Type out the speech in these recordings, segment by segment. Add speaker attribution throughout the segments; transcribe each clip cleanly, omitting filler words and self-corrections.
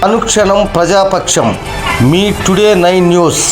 Speaker 1: అనుక్షణం ప్రజాపక్షం me today 9 news.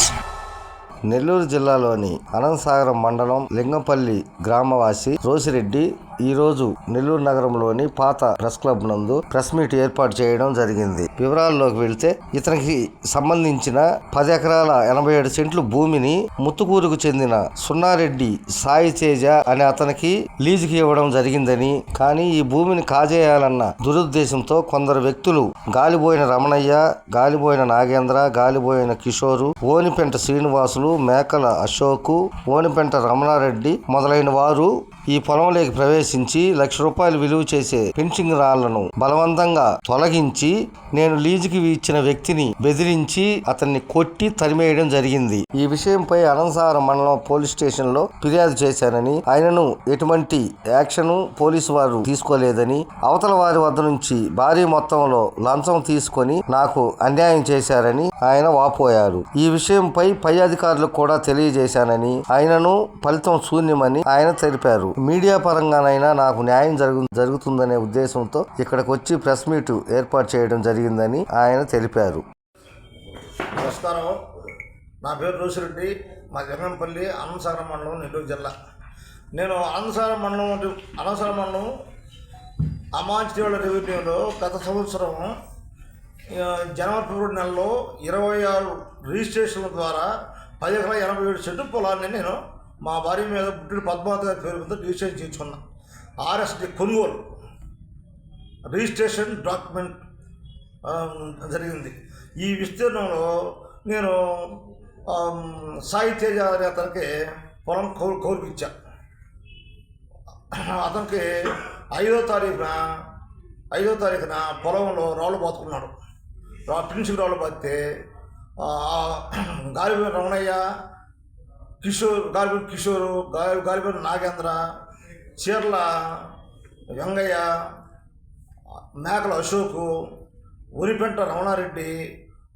Speaker 1: Nellore జిల్లాలోని అనంతసాగరం మండలం లింగంపల్లి గ్రామవాసి రోసిరెడ్డి ఈరోజు నెల్లూరు నగరంలోని పాత ప్రెస్ క్లబ్ నందు ప్రెస్ మీట్ ఏర్పాటు చేయడం జరిగింది. వివరాల్లోకి వెళ్తే ఇతనికి సంబంధించిన 10 ఎకరాల 87 సెంట్లు భూమిని ముత్తుకూరుకు చెందిన సున్నారెడ్డి సాయి తేజ అనే అతనికి లీజుకి ఇవ్వడం జరిగిందని, కానీ ఈ భూమిని కాజేయాలన్న దురుద్దేశంతో కొందరు వ్యక్తులు గాలిబోయిన రమణయ్య, గాలిబోయిన నాగేంద్ర, గాలిబోయిన కిషోరు, ఓనిపెంట శ్రీనివాసులు, మేకల అశోకు, ఓనిపెంట రమణారెడ్డి మొదలైన వారు ఈ పొలంలోకి ప్రవేశించి ₹1,00,000 విలువ చేసే ఫెన్సింగ్ రాళ్లను బలవంతంగా తొలగించి నేను లీజుకి ఇచ్చిన వ్యక్తిని బెదిరించి అతన్ని కొట్టి తరిమేయడం జరిగింది. ఈ విషయంపై అనంతసాగరం మండలం పోలీస్ స్టేషన్ లో ఫిర్యాదు చేశానని, ఆయనను ఎటువంటి యాక్షన్ పోలీసు వారు తీసుకోలేదని, అవతల వారి వద్ద నుంచి భారీ మొత్తంలో లంచం తీసుకొని నాకు అన్యాయం చేశారని ఆయన వాపోయారు. ఈ విషయంపై పై అధికారులకు కూడా తెలియజేశానని, ఆయనను ఫలితం శూన్యమని ఆయన తెలిపారు. మీడియా పరంగానైనా నాకు న్యాయం జరుగుతుందనే ఉద్దేశంతో ఇక్కడికి వచ్చి ప్రెస్ మీట్ ఏర్పాటు చేయడం జరిగిందని ఆయన తెలిపారు.
Speaker 2: నమస్కారం, నా పేరు రోసిరెడ్డి, మా లింగంపల్లి అనంతసాగరం మండలం నెల్లూరు జిల్లా. నేను అనంతసాగరం మండలం అమాంచివాడ రెవెన్యూలో గత సంవత్సరం జనవరి ఫిబ్రవరి నెలలో 26 రిజిస్ట్రేషన్ల ద్వారా 10 ఎకరాల 87 సెంటు పొలాన్ని నేను మా భార్య మీద బుడ్డి పద్మావతి గారి పేరు మీద రిజిస్ట్రేషన్ చేయించుకున్నా. ఆర్ఎస్డి కొనుగోలు రిజిస్ట్రేషన్ డాక్యుమెంట్ జరిగింది. ఈ విస్తీర్ణంలో నేను సాయి తేజ అనే అతనికి పొలం కౌలుకి ఇచ్చా. అతనికి 5వ తారీఖున పొలంలో రాళ్ళు బాతుకున్నాడు. ఫినిషింగ్ రాళ్ళు బాతితే గాలిబోయిన రమణయ్య, కిషోరు, గాలిబోయిన నాగేంద్ర, చీర్ల వెంగయ్య, మేకల అశోకు, ఒనిపెంట రమణారెడ్డి,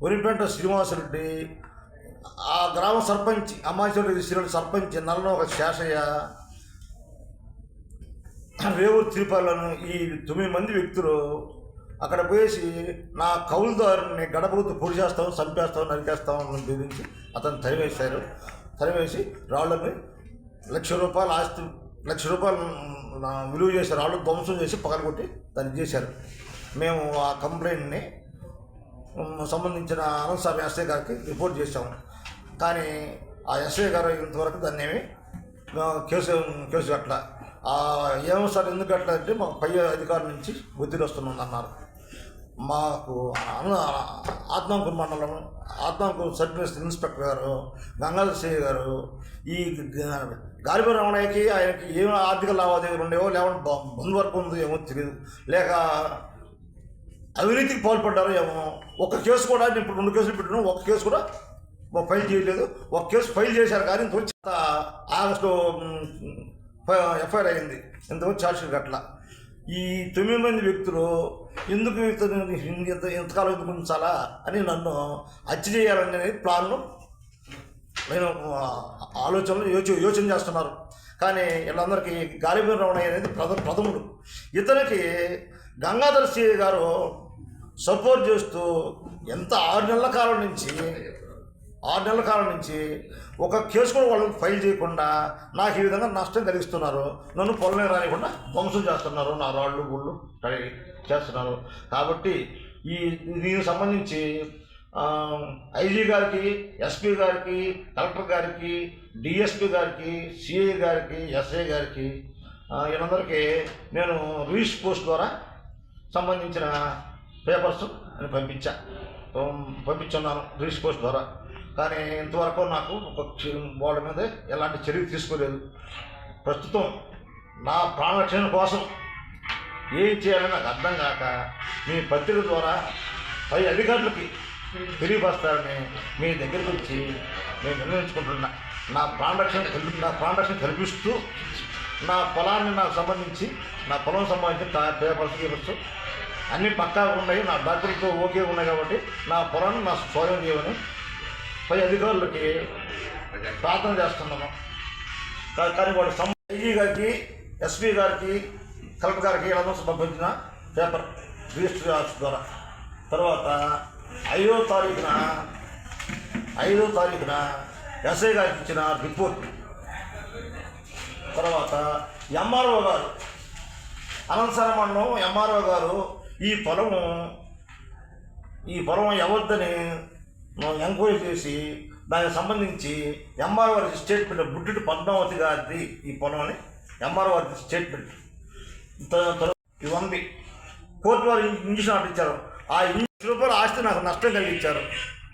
Speaker 2: ఒనిపెంట శ్రీనివాసరెడ్డి, ఆ గ్రామ సర్పంచ్ అమ్మాయిరెడ్డి శ్రీరెడ్డి సర్పంచ్ నల్లనోక శేషయ్య, రేవూరు తిరుపాలను ఈ 9 మంది వ్యక్తులు అక్కడ పోయేసి నా కౌలుదారుని గడపగుతూ పొడి చేస్తాము, చంపేస్తాము, నరికేస్తామని బెదిరించి అతను తరివేసి రాళ్ళని ₹1,00,000 ఆస్తి ₹1,00,000 విలువ చేసే రాళ్ళు ధ్వంసం చేసి పగలగొట్టి దాన్ని చేశారు. మేము ఆ కంప్లైంట్ని సంబంధించిన అనంతసాగరం ఎస్ఐ గారికి రిపోర్ట్ చేశాము. కానీ ఆ ఎస్ఐ గారు ఇంతవరకు దాన్ని ఏమి కేసు కట్ల. ఏమో సార్ ఎందుకు అట్లా అంటే మాకు పై అధికారుల నుంచి ఒత్తిడి వస్తుంది అన్నారు. మాకు ఆత్మాంకూరు మండలం సబ్ ఇన్స్పెక్టర్ గారు, గంగాధర సిఐ గారు, ఈ గాలిబోయిన రమణయ్యకి ఆయనకి ఏమైనా ఆర్థిక లావాదేవీలు ఉండేవో, లేకపోతే బంధువర్గం ఉందో ఏమో తెలియదు, లేక అవినీతికి పాల్పడ్డారో ఏమో. ఒక కేసు కూడా ఇప్పుడు 2 కేసులు పెట్టినా ఒక కేసు కూడా ఫైల్ చేయలేదు. ఒక కేసు ఫైల్ చేశారు కానీ ఇంతవరకు ఆగస్టు ఎఫ్ఐఆర్ అయింది, ఇంతవరకు ఛార్జ్షీట్ అట్లా. ఈ 9 మంది వ్యక్తులు ఎందుకు ఇంతకాలం ఎందుకు ఉంచాలా అని నన్ను హత్య చేయాలనే ప్లాన్ను నేను ఆలోచనలు యోచన చేస్తున్నారు. కానీ వీళ్ళందరికీ గాలిబోయిన రమణయ్య అనేది ప్రథముడు. ఇతనికి గంగాధర సిఐ గారు సపోర్ట్ చేస్తూ 6 నెలల కాలం నుంచి ఒక కేసు కూడా వాళ్ళకి ఫైల్ చేయకుండా నాకు ఈ విధంగా నష్టం కలిగిస్తున్నారు. నన్ను పొలమే రానికుండా ధ్వంసం చేస్తున్నారు, నా రాళ్ళు గుళ్ళు చేస్తున్నారు. కాబట్టి దీనికి సంబంధించి ఐజీ గారికి, ఎస్పీ గారికి, కలెక్టర్ గారికి, డిఎస్పీ గారికి, సిఐ గారికి, ఎస్ఐ గారికి వీళ్ళందరికీ నేను రిజిస్ పోస్ట్ ద్వారా సంబంధించిన పేపర్స్ అని పంపించున్నాను రిజిస్ పోస్ట్ ద్వారా. కానీ ఇంతవరకు నాకు వాళ్ళ మీద ఎలాంటి చర్య తీసుకోలేదు. ప్రస్తుతం నా ప్రాణరక్షణ కోసం ఏం చేయాలని నాకు అర్థం కాక మీ పత్రిక ద్వారా పై అధికారులకి తెలియపరుస్తారని మీ దగ్గరికి వచ్చి నేను నిర్ణయించుకుంటున్నా. నా ప్రాణరక్షణ కల్పిస్తూ నా పొలాన్ని నాకు సంబంధించి నా పొలం సంబంధించిన పేపర్స్ అన్నీ పక్కాగా ఉన్నాయి, నా డాక్టర్లతో ఓకే ఉన్నాయి. కాబట్టి నా పొలాన్ని నా స్వాధీనం చేయమని పై అధికారులకి ప్రార్థన చేస్తున్నాను. కానీ వాడు ఐజీ గారికి, ఎస్పీ గారికి, కలెక్టర్ గారికి వీళ్ళందరూ పంపించిన పేపర్ రిజిస్ట్రీ ఆఫీస్ ద్వారా తర్వాత 5వ తారీఖున ఎస్ఐ గారికి ఇచ్చిన రిపోర్ట్. తర్వాత ఎంఆర్ఓ గారు, అనంతసాగరం మండలం ఎంఆర్ఓ గారు ఈ పొలం ఎవరిదని ఎంక్వైరీ చేసి దానికి సంబంధించి ఎంఆర్ఓ వారి స్టేట్మెంట్, బుడ్డిటి పద్మావతి గారిది ఈ పొలం అని ఎంఆర్ఓ వారి స్టేట్మెంట్ ఇవన్నీ కోర్టు వారు ఇంజక్షన్ ఆర్డర్ ఇచ్చారు. ఆ రూపాయల ఆస్తి నాకు నష్టం కలిగించారు.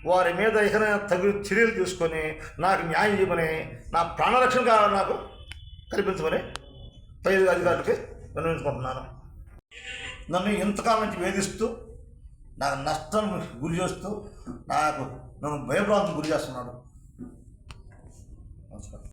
Speaker 2: వారి మీద ఇక తగు చర్యలు తీసుకొని నాకు న్యాయం చేయమని, నా ప్రాణరక్షణ నాకు కల్పించమని పై అధికారులకి విన్నవించుకుంటున్నాను. నన్ను ఇంతకాలం నుంచి వేధిస్తూ నాకు నష్టం గురి చేస్తూ నన్ను భయభ్రాంతికి గురి చేస్తున్నాడు. నమస్కారం.